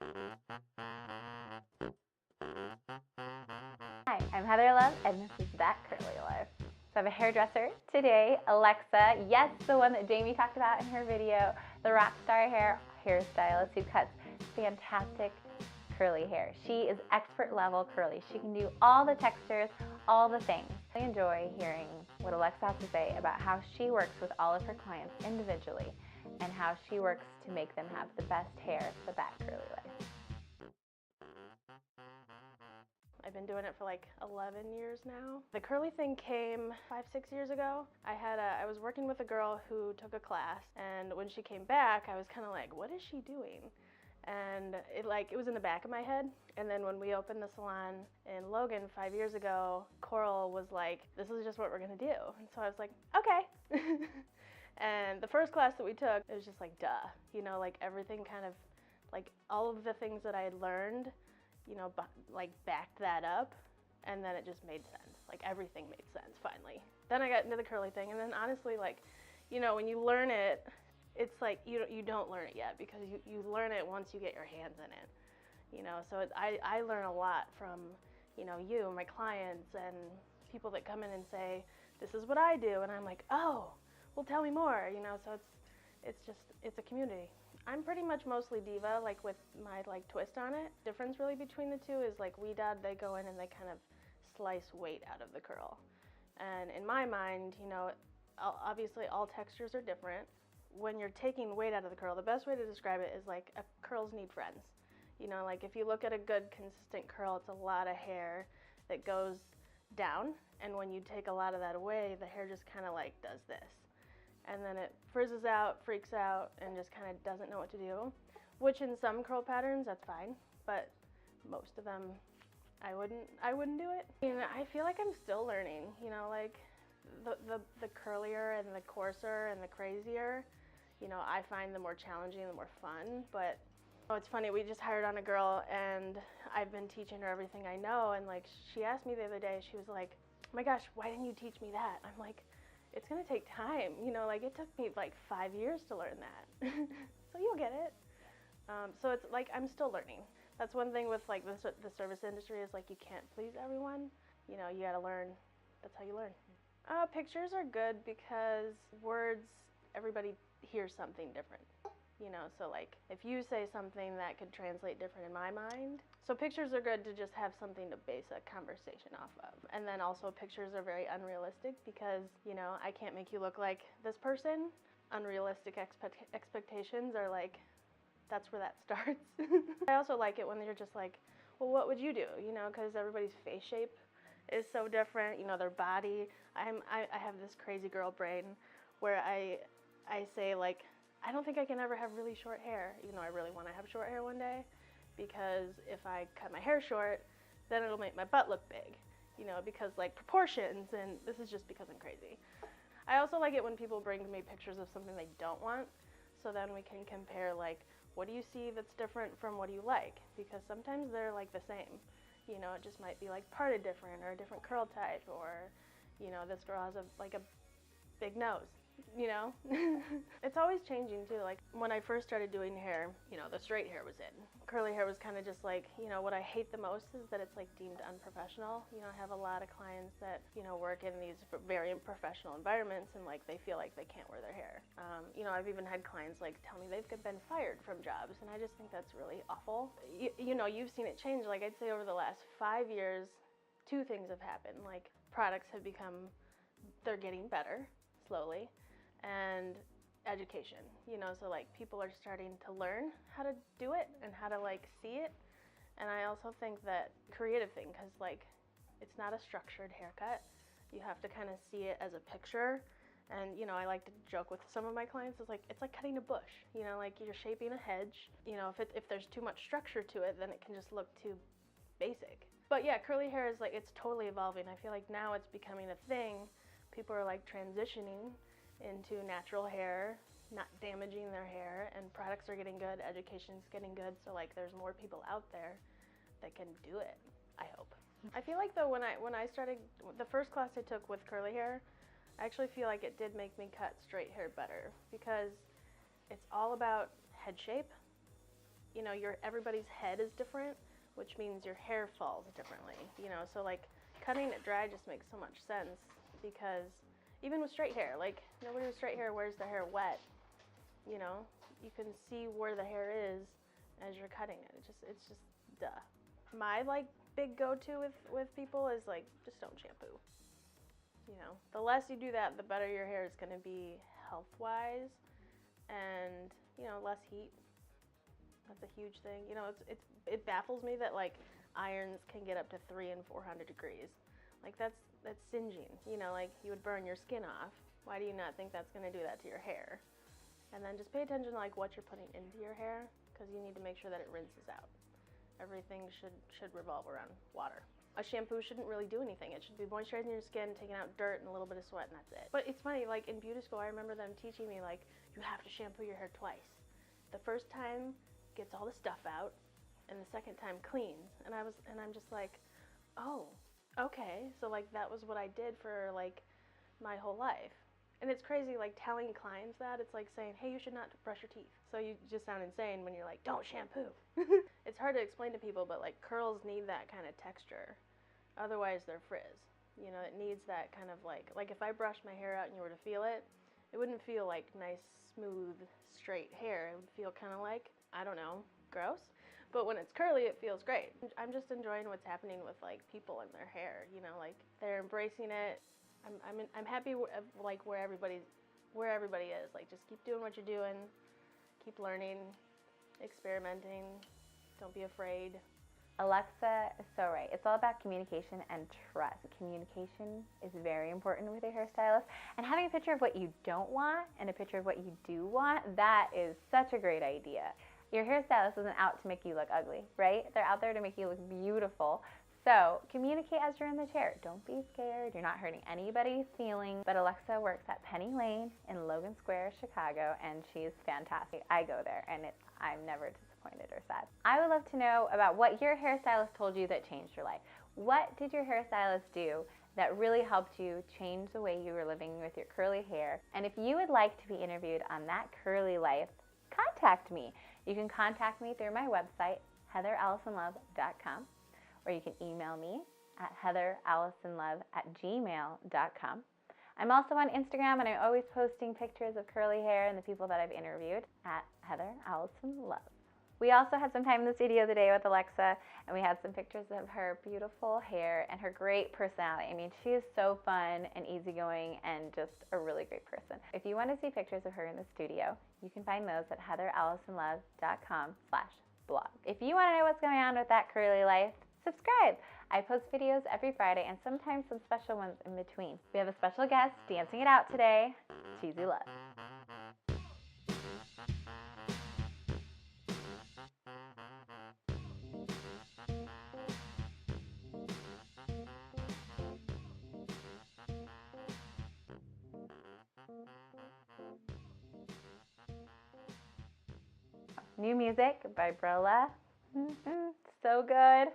Hi, I'm Heatherallisonlove, and this is That Curly Life. So I have a hairdresser today, Alexa. Yes, the one that Jamie talked about in her video, the rock star hairstylist who cuts fantastic curly hair. She is expert level curly. She can do all the textures, all the things. I enjoy hearing what Alexa has to say about how she works with all of her clients individually and how she works to make them have the best hair for that curly life. I've been doing it for like 11 years now. The curly thing came 5-6 years ago. I was working with a girl who took a class, and when she came back, I was kind of like, what is she doing? And it was in the back of my head. And then when we opened the salon in Logan 5 years ago, Coral was like, this is just what we're gonna do. And so I was like, okay. And the first class that we took, it was just like, duh. You know, like everything kind of, like all of the things that I had learned, you know, like backed that up, and then it just made sense. Like everything made sense finally. Then I got into the curly thing, and then honestly, like, you know, when you learn it, it's like you don't learn it yet because you learn it once you get your hands in it. You know, so I learn a lot from, you know, you, my clients, and people that come in and say, this is what I do, and I'm like, oh, well, tell me more. You know, so it's a community. I'm pretty much mostly Diva, like with my like twist on it. Difference really between the two is like WeDad, they go in and they kind of slice weight out of the curl. And in my mind, you know, obviously all textures are different. When you're taking weight out of the curl, the best way to describe it is like curls need friends. You know, like if you look at a good consistent curl, it's a lot of hair that goes down, and when you take a lot of that away, the hair just kind of like does this. And then it frizzes out, freaks out, and just kind of doesn't know what to do. Which in some curl patterns, that's fine, but most of them, I wouldn't do it. I mean, I feel like I'm still learning, you know, like the curlier and the coarser and the crazier, you know, I find the more challenging and the more fun. But oh, it's funny, we just hired on a girl, and I've been teaching her everything I know, and like she asked me the other day, she was like, oh my gosh, why didn't you teach me that? I'm like, it's gonna take time, you know, like it took me like 5 years to learn that. So you'll get it. So it's like I'm still learning. That's one thing with like the service industry is like you can't please everyone. You know, you gotta learn. That's how you learn. Pictures are good because words, everybody hears something different. You know, so like if you say something that could translate different in my mind. So pictures are good to just have something to base a conversation off of. And then also pictures are very unrealistic because, you know, I can't make you look like this person. Unrealistic expectations are like, that's where that starts. I also like it when you're just like, well, what would you do? You know, because everybody's face shape is so different, you know, their body. I have this crazy girl brain where I say like, I don't think I can ever have really short hair. You know, I really want to have short hair one day because if I cut my hair short, then it'll make my butt look big, you know, because like proportions, and this is just because I'm crazy. I also like it when people bring me pictures of something they don't want, so then we can compare like, what do you see that's different from what do you like? Because sometimes they're like the same. You know, it just might be like parted different or a different curl type, or, you know, this girl has like a big nose. You know, it's always changing too. Like when I first started doing hair, you know, the straight hair was in. Curly hair was kind of just like, you know, what I hate the most is that it's like deemed unprofessional. You know, I have a lot of clients that, you know, work in these very unprofessional environments, and like they feel like they can't wear their hair. You know, I've even had clients like tell me they've been fired from jobs, and I just think that's really awful. You know, you've seen it change. Like I'd say over the last 5 years, two things have happened. Like products have become, they're getting better slowly. And education, you know, so like people are starting to learn how to do it and how to like see it. And I also think that creative thing, because like it's not a structured haircut. You have to kind of see it as a picture. And you know, I like to joke with some of my clients, it's like cutting a bush, you know, like you're shaping a hedge. You know, if there's too much structure to it, then it can just look too basic. But yeah, curly hair is like, it's totally evolving. I feel like now it's becoming a thing. People are like transitioning into natural hair, not damaging their hair, and products are getting good, education's getting good, so like there's more people out there that can do it, I hope. I feel like though when I started, the first class I took with curly hair, I actually feel like it did make me cut straight hair better because it's all about head shape you know, everybody's head is different, which means your hair falls differently, you know, so like cutting it dry just makes so much sense, because even with straight hair, like nobody with straight hair wears their hair wet, you know, you can see where the hair is as you're cutting it. It's just duh. My like big go-to with people is like, just don't shampoo. You know, the less you do that, the better your hair is gonna be health-wise, and you know, less heat. That's a huge thing. You know, it baffles me that like irons can get up to 300 and 400 degrees. Like that's singeing. You know, like you would burn your skin off. Why do you not think that's gonna do that to your hair? And then just pay attention to like what you're putting into your hair, because you need to make sure that it rinses out. Everything should revolve around water. A shampoo shouldn't really do anything. It should be moisturizing your skin, taking out dirt and a little bit of sweat, and that's it. But it's funny, like in beauty school, I remember them teaching me like, you have to shampoo your hair twice. The first time gets all the stuff out, and the second time cleans. And I'm just like, oh, okay. So like that was what I did for like my whole life. And it's crazy, like telling clients that, it's like saying, hey, you should not brush your teeth. So you just sound insane when you're like, don't shampoo. It's hard to explain to people, but like curls need that kind of texture. Otherwise they're frizz. You know, it needs that kind of like if I brushed my hair out and you were to feel it, it wouldn't feel like nice, smooth, straight hair. It would feel kind of like, I don't know, gross. But when it's curly, it feels great. I'm just enjoying what's happening with like people and their hair, you know, like they're embracing it. I'm happy like where everybody is. Like just keep doing what you're doing, keep learning, experimenting, don't be afraid. Alexa is so right. It's all about communication and trust. Communication is very important with a hairstylist, and having a picture of what you don't want and a picture of what you do want, that is such a great idea. Your hairstylist isn't out to make you look ugly, right? They're out there to make you look beautiful. So communicate as you're in the chair. Don't be scared. You're not hurting anybody's feelings. But Alexa works at Penny Lane in Logan Square, Chicago, and she's fantastic. I go there, and I'm never disappointed or sad. I would love to know about what your hairstylist told you that changed your life. What did your hairstylist do that really helped you change the way you were living with your curly hair? And if you would like to be interviewed on That Curly Life, contact me. You can contact me through my website, heatherallisonlove.com. or you can email me at heatherallisonlove@gmail.com. I'm also on Instagram, and I'm always posting pictures of curly hair and the people that I've interviewed at heatherallisonlove. We also had some time in the studio today with Alexa, and we had some pictures of her beautiful hair and her great personality. I mean, she is so fun and easygoing and just a really great person. If you want to see pictures of her in the studio, you can find those at heatherallisonlove.com/blog. If you want to know what's going on with That Curly Life, subscribe. I post videos every Friday and sometimes some special ones in between. We have a special guest dancing it out today, Cheesy Love. New music by Brilla. So good.